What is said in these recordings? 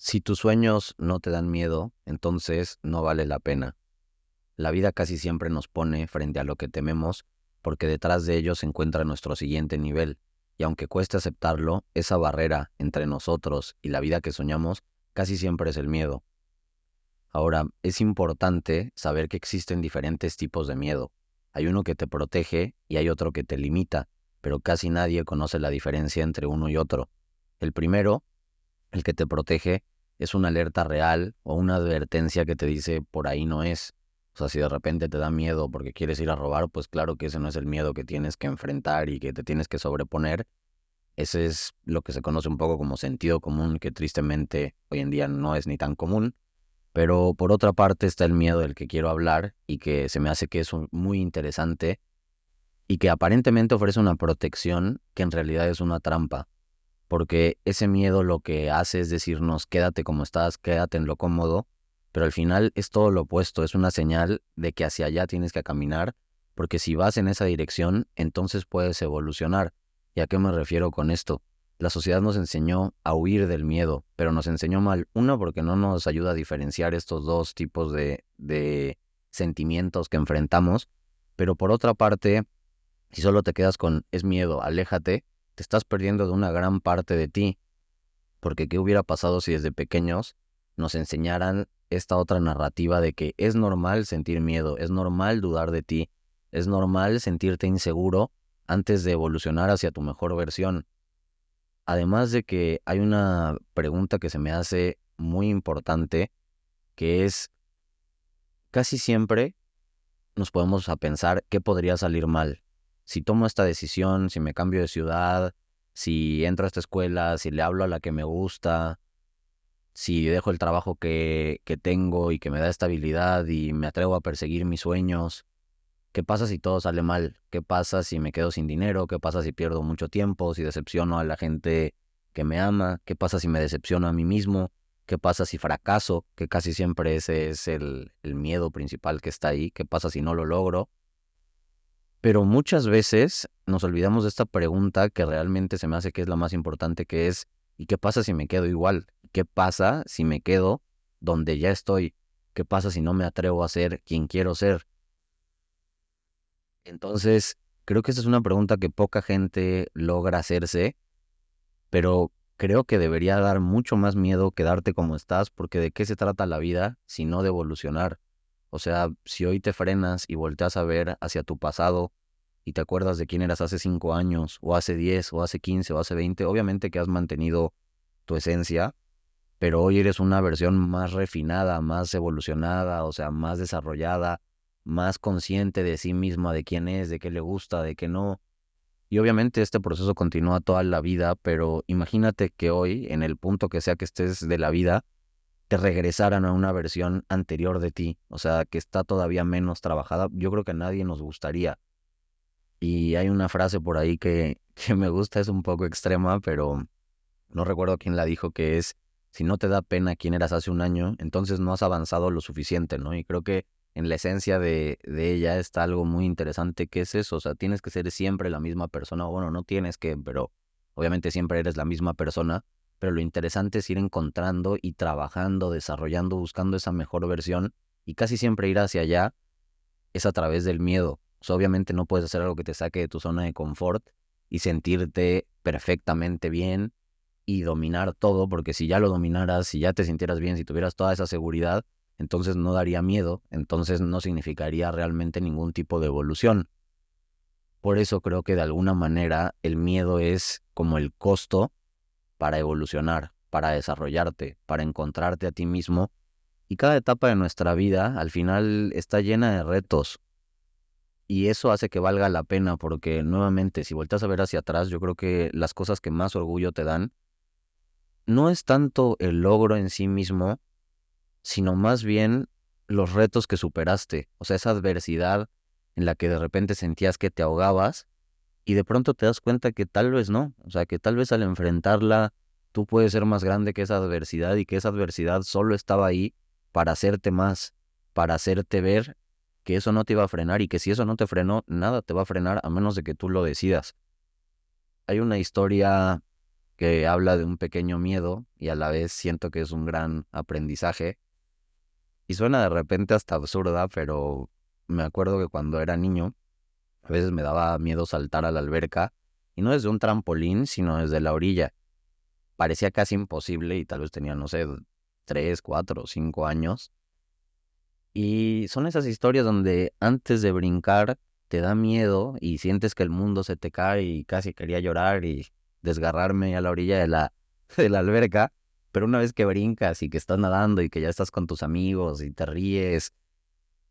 Si tus sueños no te dan miedo, entonces no vale la pena. La vida casi siempre nos pone frente a lo que tememos, porque detrás de ello se encuentra nuestro siguiente nivel, y aunque cueste aceptarlo, esa barrera entre nosotros y la vida que soñamos casi siempre es el miedo. Ahora, es importante saber que existen diferentes tipos de miedo. Hay uno que te protege y hay otro que te limita, pero casi nadie conoce la diferencia entre uno y otro. El primero, el que te protege, es una alerta real o una advertencia que te dice por ahí no es. O sea, si de repente te da miedo porque quieres ir a robar, pues claro que ese no es el miedo que tienes que enfrentar y que te tienes que sobreponer. Ese es lo que se conoce un poco como sentido común, que tristemente hoy en día no es ni tan común. Pero por otra parte está el miedo del que quiero hablar y que se me hace que es muy interesante y que aparentemente ofrece una protección que en realidad es una trampa, porque ese miedo lo que hace es decirnos quédate como estás, quédate en lo cómodo, pero al final es todo lo opuesto, es una señal de que hacia allá tienes que caminar, porque si vas en esa dirección, entonces puedes evolucionar. ¿Y a qué me refiero con esto? La sociedad nos enseñó a huir del miedo, pero nos enseñó mal. Uno, porque no nos ayuda a diferenciar estos dos tipos de sentimientos que enfrentamos, pero por otra parte, si solo te quedas con es miedo, aléjate, te estás perdiendo de una gran parte de ti, porque ¿qué hubiera pasado si desde pequeños nos enseñaran esta otra narrativa de que es normal sentir miedo, es normal dudar de ti, es normal sentirte inseguro antes de evolucionar hacia tu mejor versión? Además de que hay una pregunta que se me hace muy importante, que es casi siempre nos podemos a pensar qué podría salir mal. Si tomo esta decisión, si me cambio de ciudad, si entro a esta escuela, si le hablo a la que me gusta, si dejo el trabajo que tengo y que me da estabilidad y me atrevo a perseguir mis sueños. ¿Qué pasa si todo sale mal? ¿Qué pasa si me quedo sin dinero? ¿Qué pasa si pierdo mucho tiempo? ¿Si decepciono a la gente que me ama? ¿Qué pasa si me decepciono a mí mismo? ¿Qué pasa si fracaso? Que casi siempre ese es el miedo principal que está ahí. ¿Qué pasa si no lo logro? Pero muchas veces nos olvidamos de esta pregunta que realmente se me hace que es la más importante, que es ¿y qué pasa si me quedo igual? ¿Qué pasa si me quedo donde ya estoy? ¿Qué pasa si no me atrevo a ser quien quiero ser? Entonces, creo que esa es una pregunta que poca gente logra hacerse, pero creo que debería dar mucho más miedo quedarte como estás, porque ¿de qué se trata la vida si no de evolucionar? O sea, si hoy te frenas y volteas a ver hacia tu pasado y te acuerdas de quién eras hace 5 años, o hace 10, o hace 15, o hace 20, obviamente que has mantenido tu esencia, pero hoy eres una versión más refinada, más evolucionada, o sea, más desarrollada, más consciente de sí misma, de quién es, de qué le gusta, de qué no. Y obviamente este proceso continúa toda la vida, pero imagínate que hoy, en el punto que sea que estés de la vida, te regresaran a una versión anterior de ti, o sea, que está todavía menos trabajada. Yo creo que a nadie nos gustaría. Y hay una frase por ahí que me gusta, es un poco extrema, pero no recuerdo quién la dijo, que es, si no te da pena quién eras hace un año, entonces no has avanzado lo suficiente, ¿no? Y creo que en la esencia de ella está algo muy interesante, que es eso, o sea, tienes que ser siempre la misma persona, o bueno, no tienes que, pero obviamente siempre eres la misma persona, pero lo interesante es ir encontrando y trabajando, desarrollando, buscando esa mejor versión, y casi siempre ir hacia allá es a través del miedo. O sea, obviamente no puedes hacer algo que te saque de tu zona de confort y sentirte perfectamente bien y dominar todo, porque si ya lo dominaras, si ya te sintieras bien, si tuvieras toda esa seguridad, entonces no daría miedo, entonces no significaría realmente ningún tipo de evolución. Por eso creo que de alguna manera el miedo es como el costo para evolucionar, para desarrollarte, para encontrarte a ti mismo. Y cada etapa de nuestra vida al final está llena de retos. Y eso hace que valga la pena porque nuevamente, si vueltas a ver hacia atrás, yo creo que las cosas que más orgullo te dan no es tanto el logro en sí mismo, sino más bien los retos que superaste. O sea, esa adversidad en la que de repente sentías que te ahogabas y de pronto te das cuenta que tal vez no. O sea, que tal vez al enfrentarla tú puedes ser más grande que esa adversidad y que esa adversidad solo estaba ahí para hacerte más, para hacerte ver que eso no te iba a frenar y que si eso no te frenó, nada te va a frenar a menos de que tú lo decidas. Hay una historia que habla de un pequeño miedo y a la vez siento que es un gran aprendizaje. Y suena de repente hasta absurda, pero me acuerdo que cuando era niño, a veces me daba miedo saltar a la alberca, y no desde un trampolín, sino desde la orilla. Parecía casi imposible y tal vez tenía, no sé, 3, 4, 5 años. Y son esas historias donde antes de brincar te da miedo y sientes que el mundo se te cae y casi quería llorar y desgarrarme a la orilla de la, de la alberca. Pero una vez que brincas y que estás nadando y que ya estás con tus amigos y te ríes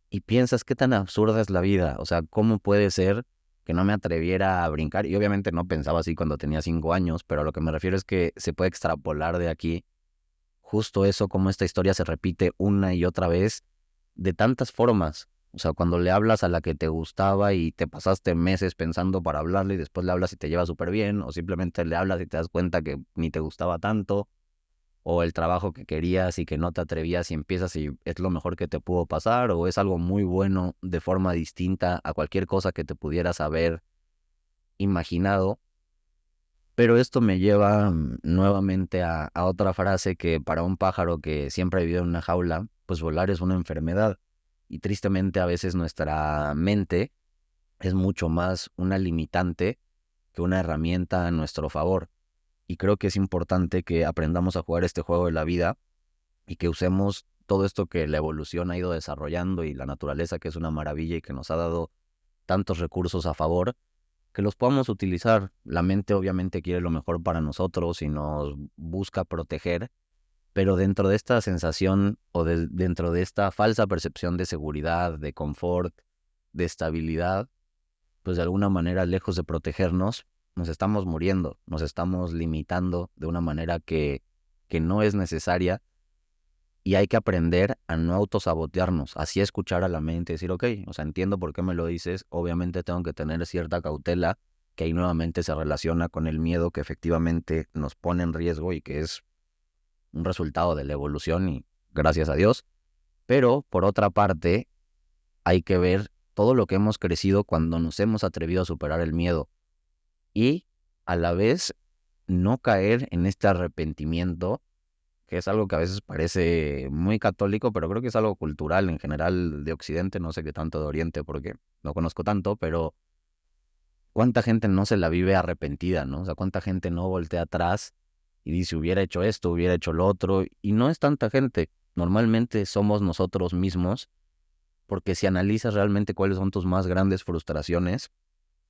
y piensas qué tan absurda es la vida, o sea, ¿cómo puede ser que no me atreviera a brincar? Y obviamente no pensaba así cuando tenía 5 años, pero a lo que me refiero es que se puede extrapolar de aquí justo eso, cómo esta historia se repite una y otra vez de tantas formas. O sea, cuando le hablas a la que te gustaba y te pasaste meses pensando para hablarle y después le hablas y te lleva súper bien, o simplemente le hablas y te das cuenta que ni te gustaba tanto, o el trabajo que querías y que no te atrevías y empiezas y es lo mejor que te pudo pasar, o es algo muy bueno de forma distinta a cualquier cosa que te pudieras haber imaginado. Pero esto me lleva nuevamente a otra frase que para un pájaro que siempre ha vivido en una jaula, pues volar es una enfermedad. Y tristemente a veces nuestra mente es mucho más una limitante que una herramienta a nuestro favor. Y creo que es importante que aprendamos a jugar este juego de la vida y que usemos todo esto que la evolución ha ido desarrollando y la naturaleza, que es una maravilla y que nos ha dado tantos recursos a favor, que los podamos utilizar. La mente obviamente quiere lo mejor para nosotros y nos busca proteger, pero dentro de esta sensación o dentro de esta falsa percepción de seguridad, de confort, de estabilidad, pues de alguna manera, lejos de protegernos, nos estamos muriendo, nos estamos limitando de una manera que no es necesaria, y hay que aprender a no autosabotearnos, así escuchar a la mente y decir, ok, o sea, entiendo por qué me lo dices, obviamente tengo que tener cierta cautela, que ahí nuevamente se relaciona con el miedo que efectivamente nos pone en riesgo y que es un resultado de la evolución y gracias a Dios. Pero por otra parte, hay que ver todo lo que hemos crecido cuando nos hemos atrevido a superar el miedo y a la vez no caer en este arrepentimiento, que es algo que a veces parece muy católico, pero creo que es algo cultural en general de Occidente, no sé qué tanto de Oriente porque no conozco tanto, pero cuánta gente no se la vive arrepentida, ¿no? O sea, cuánta gente no voltea atrás y dice, hubiera hecho esto, hubiera hecho lo otro, y no es tanta gente. Normalmente somos nosotros mismos, porque si analizas realmente cuáles son tus más grandes frustraciones,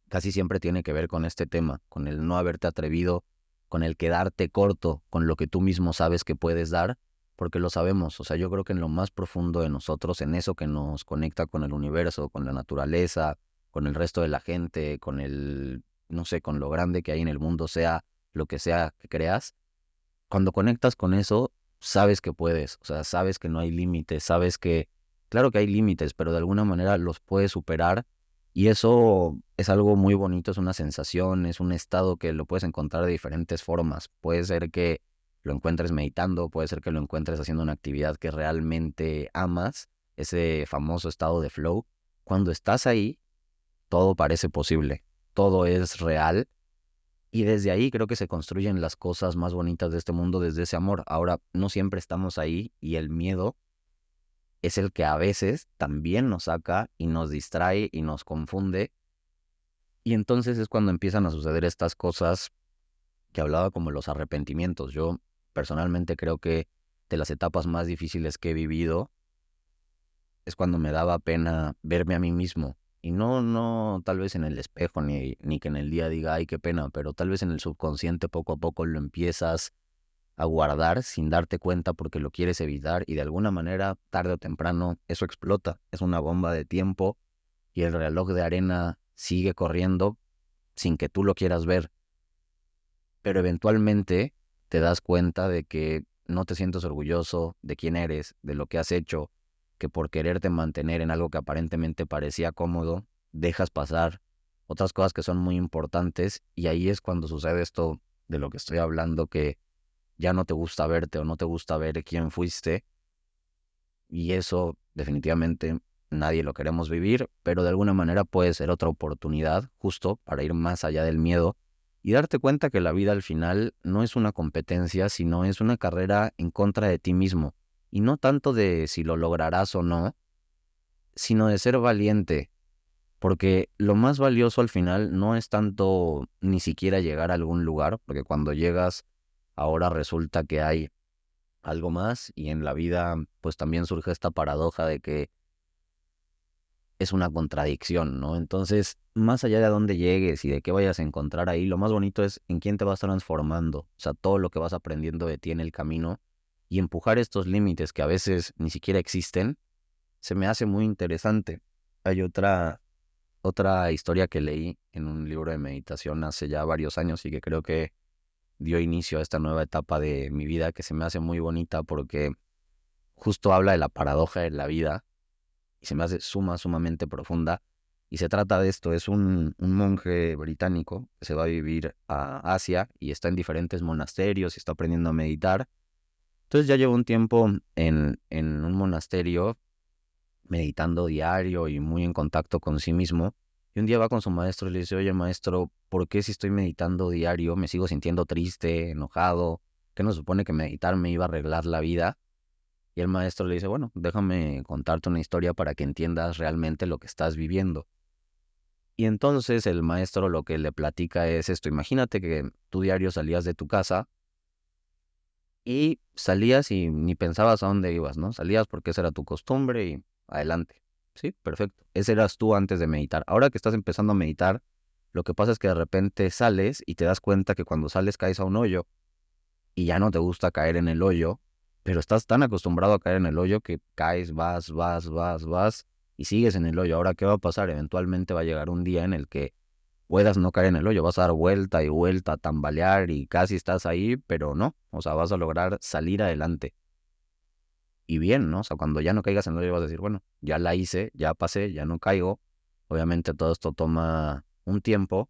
casi siempre tiene que ver con este tema, con el no haberte atrevido, con el quedarte corto con lo que tú mismo sabes que puedes dar, porque lo sabemos. O sea, yo creo que en lo más profundo de nosotros, en eso que nos conecta con el universo, con la naturaleza, con el resto de la gente, con el, no sé, con lo grande que hay en el mundo, sea lo que sea que creas, cuando conectas con eso, sabes que puedes, o sea, sabes que no hay límites, sabes que, claro que hay límites, pero de alguna manera los puedes superar, y eso es algo muy bonito, es una sensación, es un estado que lo puedes encontrar de diferentes formas. Puede ser que lo encuentres meditando, puede ser que lo encuentres haciendo una actividad que realmente amas, ese famoso estado de flow. Cuando estás ahí, todo parece posible, todo es real, y desde ahí creo que se construyen las cosas más bonitas de este mundo, desde ese amor. Ahora, no siempre estamos ahí y el miedo es el que a veces también nos saca y nos distrae y nos confunde. Y entonces es cuando empiezan a suceder estas cosas que hablaba como los arrepentimientos. Yo personalmente creo que de las etapas más difíciles que he vivido es cuando me daba pena verme a mí mismo. Y no tal vez en el espejo, ni que en el día diga, ay, qué pena, pero tal vez en el subconsciente poco a poco lo empiezas a guardar sin darte cuenta porque lo quieres evitar y de alguna manera, tarde o temprano, eso explota. Es una bomba de tiempo y el reloj de arena sigue corriendo sin que tú lo quieras ver. Pero eventualmente te das cuenta de que no te sientes orgulloso de quién eres, de lo que has hecho, que por quererte mantener en algo que aparentemente parecía cómodo, dejas pasar otras cosas que son muy importantes, y ahí es cuando sucede esto de lo que estoy hablando, que ya no te gusta verte o no te gusta ver quién fuiste, y eso definitivamente nadie lo queremos vivir, pero de alguna manera puede ser otra oportunidad justo para ir más allá del miedo y darte cuenta que la vida al final no es una competencia, sino es una carrera en contra de ti mismo. Y no tanto de si lo lograrás o no, sino de ser valiente. Porque lo más valioso al final no es tanto ni siquiera llegar a algún lugar, porque cuando llegas ahora resulta que hay algo más y en la vida pues también surge esta paradoja de que es una contradicción, ¿no? Entonces, más allá de a dónde llegues y de qué vayas a encontrar ahí, lo más bonito es en quién te vas transformando, o sea, todo lo que vas aprendiendo de ti en el camino y empujar estos límites que a veces ni siquiera existen, se me hace muy interesante. Hay otra historia que leí en un libro de meditación hace ya varios años y que creo que dio inicio a esta nueva etapa de mi vida que se me hace muy bonita porque justo habla de la paradoja de la vida y se me hace sumamente profunda. Y se trata de esto, es un monje británico que se va a vivir a Asia y está en diferentes monasterios y está aprendiendo a meditar. Entonces ya lleva un tiempo en un monasterio meditando diario y muy en contacto con sí mismo. Y un día va con su maestro y le dice, oye maestro, ¿por qué si estoy meditando diario me sigo sintiendo triste, enojado? ¿Qué no se supone que meditar me iba a arreglar la vida? Y el maestro le dice, bueno, déjame contarte una historia para que entiendas realmente lo que estás viviendo. Y entonces el maestro lo que le platica es esto, imagínate que tú diario salías de tu casa y salías y ni pensabas a dónde ibas, ¿no? Salías porque esa era tu costumbre y adelante. Sí, perfecto. Ese eras tú antes de meditar. Ahora que estás empezando a meditar, lo que pasa es que de repente sales y te das cuenta que cuando sales caes a un hoyo y ya no te gusta caer en el hoyo, pero estás tan acostumbrado a caer en el hoyo que caes, vas y sigues en el hoyo. Ahora, ¿qué va a pasar? Eventualmente va a llegar un día en el que puedas no caer en el hoyo, vas a dar vuelta y vuelta, tambalear y casi estás ahí, pero no, o sea, vas a lograr salir adelante. Y bien, ¿no? O sea, cuando ya no caigas en el hoyo vas a decir, bueno, ya la hice, ya pasé, ya no caigo. Obviamente todo esto toma un tiempo,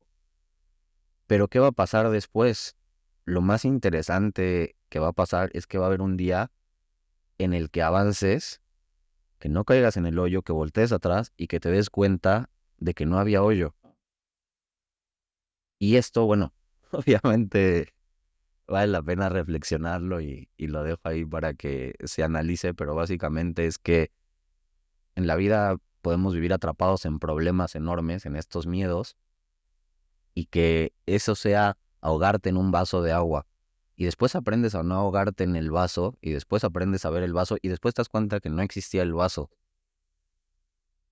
pero ¿qué va a pasar después? Lo más interesante que va a pasar es que va a haber un día en el que avances, que no caigas en el hoyo, que voltees atrás y que te des cuenta de que no había hoyo. Y esto, bueno, obviamente vale la pena reflexionarlo y lo dejo ahí para que se analice, pero básicamente es que en la vida podemos vivir atrapados en problemas enormes, en estos miedos, y que eso sea ahogarte en un vaso de agua. Y después aprendes a no ahogarte en el vaso, y después aprendes a ver el vaso, y después te das cuenta que no existía el vaso.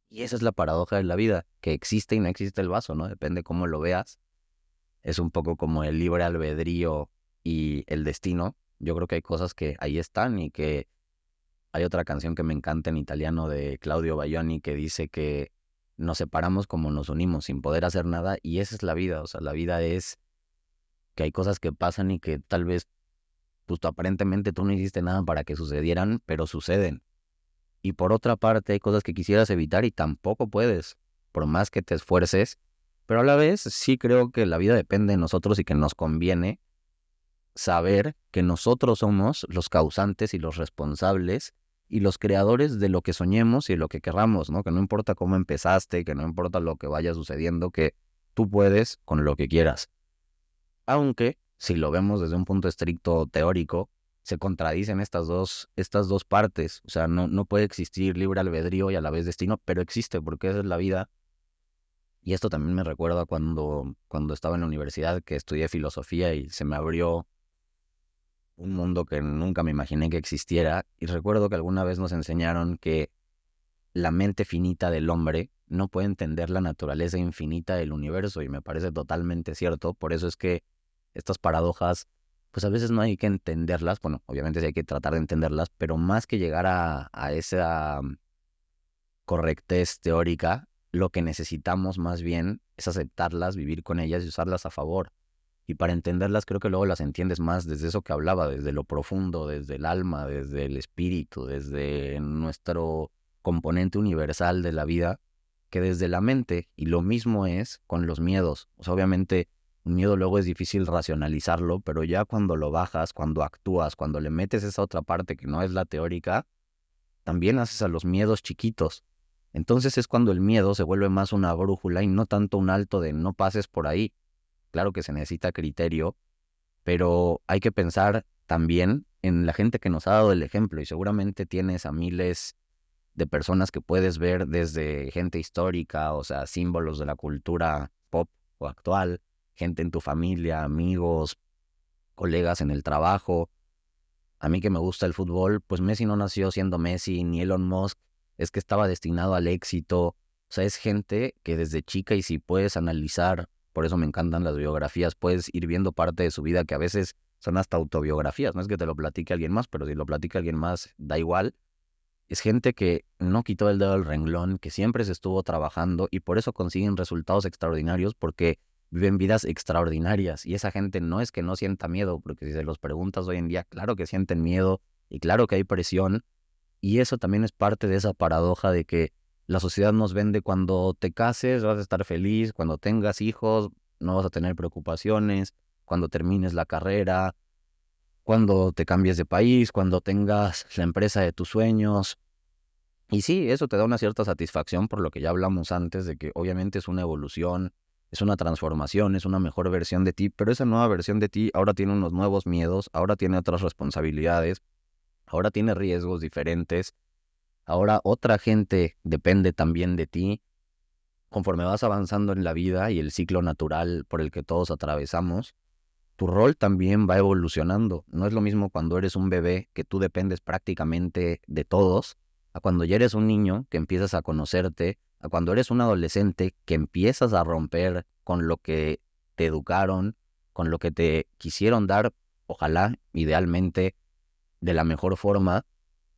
Y esa es la paradoja de la vida, que existe y no existe el vaso, ¿no? Depende cómo lo veas. Es un poco como el libre albedrío y el destino. Yo creo que hay cosas que ahí están y que hay otra canción que me encanta en italiano de Claudio Baglioni que dice que nos separamos como nos unimos sin poder hacer nada y esa es la vida. O sea, la vida es que hay cosas que pasan y que tal vez, pues aparentemente tú no hiciste nada para que sucedieran, pero suceden. Y por otra parte hay cosas que quisieras evitar y tampoco puedes, por más que te esfuerces. Pero a la vez sí creo que la vida depende de nosotros y que nos conviene saber que nosotros somos los causantes y los responsables y los creadores de lo que soñemos y de lo que querramos, ¿no? Que no importa cómo empezaste, que no importa lo que vaya sucediendo, que tú puedes con lo que quieras. Aunque, si lo vemos desde un punto estricto teórico, se contradicen estas dos partes. O sea, no puede existir libre albedrío y a la vez destino, pero existe porque esa es la vida. Y esto también me recuerda cuando estaba en la universidad, que estudié filosofía y se me abrió un mundo que nunca me imaginé que existiera. Y recuerdo que alguna vez nos enseñaron que la mente finita del hombre no puede entender la naturaleza infinita del universo y me parece totalmente cierto. Por eso es que estas paradojas, pues a veces no hay que entenderlas, bueno, obviamente sí hay que tratar de entenderlas, pero más que llegar a esa correctez teórica, lo que necesitamos más bien es aceptarlas, vivir con ellas y usarlas a favor. Y para entenderlas creo que luego las entiendes más desde eso que hablaba, desde lo profundo, desde el alma, desde el espíritu, desde nuestro componente universal de la vida, que desde la mente. Y lo mismo es con los miedos. O sea, obviamente un miedo luego es difícil racionalizarlo, pero ya cuando lo bajas, cuando actúas, cuando le metes esa otra parte que no es la teórica, también haces a los miedos chiquitos. Entonces es cuando el miedo se vuelve más una brújula y no tanto un alto de no pases por ahí. claro que se necesita criterio, pero hay que pensar también en la gente que nos ha dado el ejemplo, y seguramente tienes a miles de personas que puedes ver desde gente histórica, o sea, símbolos de la cultura pop o actual, gente en tu familia, amigos, colegas en el trabajo. A mí que me gusta el fútbol, pues Messi no nació siendo Messi, ni Elon Musk, es que estaba destinado al éxito. O sea, es gente que desde chica, y si puedes analizar, por eso me encantan las biografías, puedes ir viendo parte de su vida que a veces son hasta autobiografías, no es que te lo platique alguien más, pero si lo platica alguien más, da igual. Es gente que no quitó el dedo del renglón, que siempre se estuvo trabajando y por eso consiguen resultados extraordinarios, porque viven vidas extraordinarias. Y esa gente no es que no sienta miedo, porque si se los preguntas hoy en día, claro que sienten miedo y claro que hay presión. Y eso también es parte de esa paradoja de que la sociedad nos vende: cuando te cases vas a estar feliz, cuando tengas hijos no vas a tener preocupaciones, cuando termines la carrera, cuando te cambies de país, cuando tengas la empresa de tus sueños. Y sí, eso te da una cierta satisfacción, por lo que ya hablamos antes, de que obviamente es una evolución, es una transformación, es una mejor versión de ti, pero esa nueva versión de ti ahora tiene unos nuevos miedos, ahora tiene otras responsabilidades, ahora tiene riesgos diferentes, ahora otra gente depende también de ti. Conforme vas avanzando en la vida y el ciclo natural por el que todos atravesamos, tu rol también va evolucionando. No es lo mismo cuando eres un bebé, que tú dependes prácticamente de todos, a cuando ya eres un niño, que empiezas a conocerte, a cuando eres un adolescente, que empiezas a romper con lo que te educaron, con lo que te quisieron dar, ojalá, idealmente, de la mejor forma.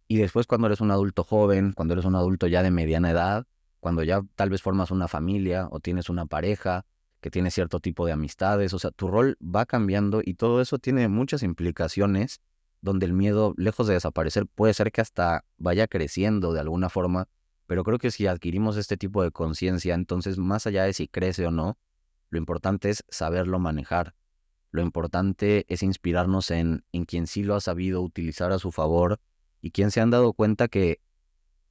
Y después, cuando eres un adulto joven, cuando eres un adulto ya de mediana edad, cuando ya tal vez formas una familia o tienes una pareja, que tiene cierto tipo de amistades, o sea, tu rol va cambiando y todo eso tiene muchas implicaciones, donde el miedo, lejos de desaparecer, puede ser que hasta vaya creciendo de alguna forma, pero creo que si adquirimos este tipo de conciencia, entonces más allá de si crece o no, lo importante es saberlo manejar. Lo importante es inspirarnos en quien sí lo ha sabido utilizar a su favor y quien se han dado cuenta que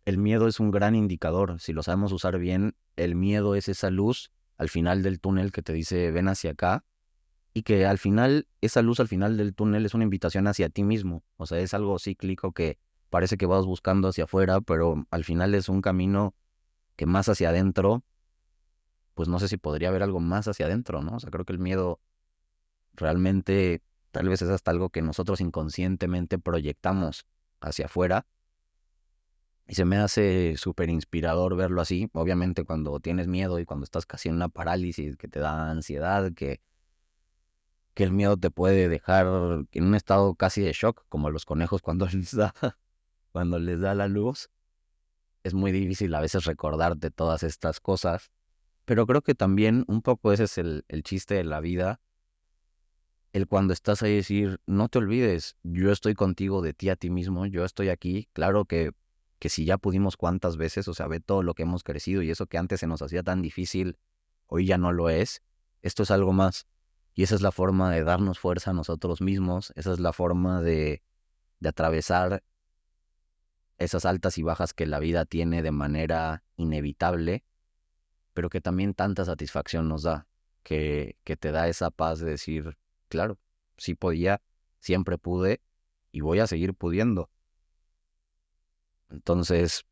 el miedo es un gran indicador. Si lo sabemos usar bien, el miedo es esa luz al final del túnel que te dice: ven hacia acá, y que al final, esa luz al final del túnel es una invitación hacia ti mismo. O sea, es algo cíclico que parece que vas buscando hacia afuera, pero al final es un camino que más hacia adentro, pues no sé si podría haber algo más hacia adentro, ¿no? O sea, creo que el miedo realmente tal vez es hasta algo que nosotros inconscientemente proyectamos hacia afuera. Y se me hace súper inspirador verlo así. Obviamente cuando tienes miedo y cuando estás casi en una parálisis, que te da ansiedad, que el miedo te puede dejar en un estado casi de shock, como a los conejos cuando cuando les da la luz. Es muy difícil a veces recordarte todas estas cosas. Pero creo que también un poco ese es el chiste de la vida. El cuando estás ahí decir: no te olvides, yo estoy contigo, de ti a ti mismo, yo estoy aquí. Claro que si ya pudimos cuántas veces, o sea, ve todo lo que hemos crecido, y eso que antes se nos hacía tan difícil, hoy ya no lo es. Esto es algo más. Y esa es la forma de darnos fuerza a nosotros mismos, esa es la forma de atravesar esas altas y bajas que la vida tiene de manera inevitable, pero que también tanta satisfacción nos da, que te da esa paz de decir: claro, sí podía, siempre pude y voy a seguir pudiendo. Entonces,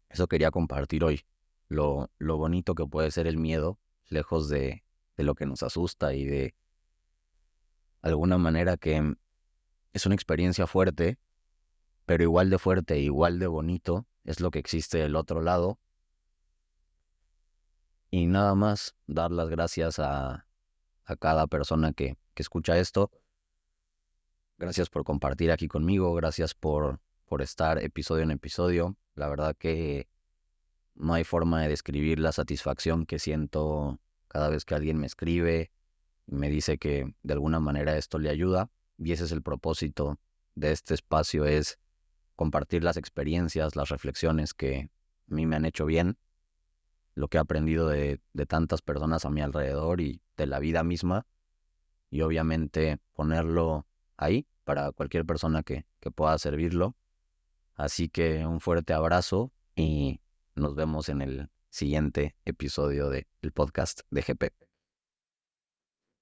eso quería compartir hoy, lo bonito que puede ser el miedo, lejos de lo que nos asusta, y de alguna manera que es una experiencia fuerte, pero igual de fuerte e igual de bonito es lo que existe del otro lado. Y nada más, dar las gracias a cada persona que escucha esto. Gracias por compartir aquí conmigo, gracias por estar episodio en episodio. La verdad que no hay forma de describir la satisfacción que siento cada vez que alguien me escribe y me dice que de alguna manera esto le ayuda. Y ese es el propósito de este espacio, es compartir las experiencias, las reflexiones que a mí me han hecho bien, lo que he aprendido de tantas personas a mi alrededor y de la vida misma, y obviamente ponerlo ahí para cualquier persona que pueda servirlo. Así que un fuerte abrazo y nos vemos en el siguiente episodio del podcast de GP.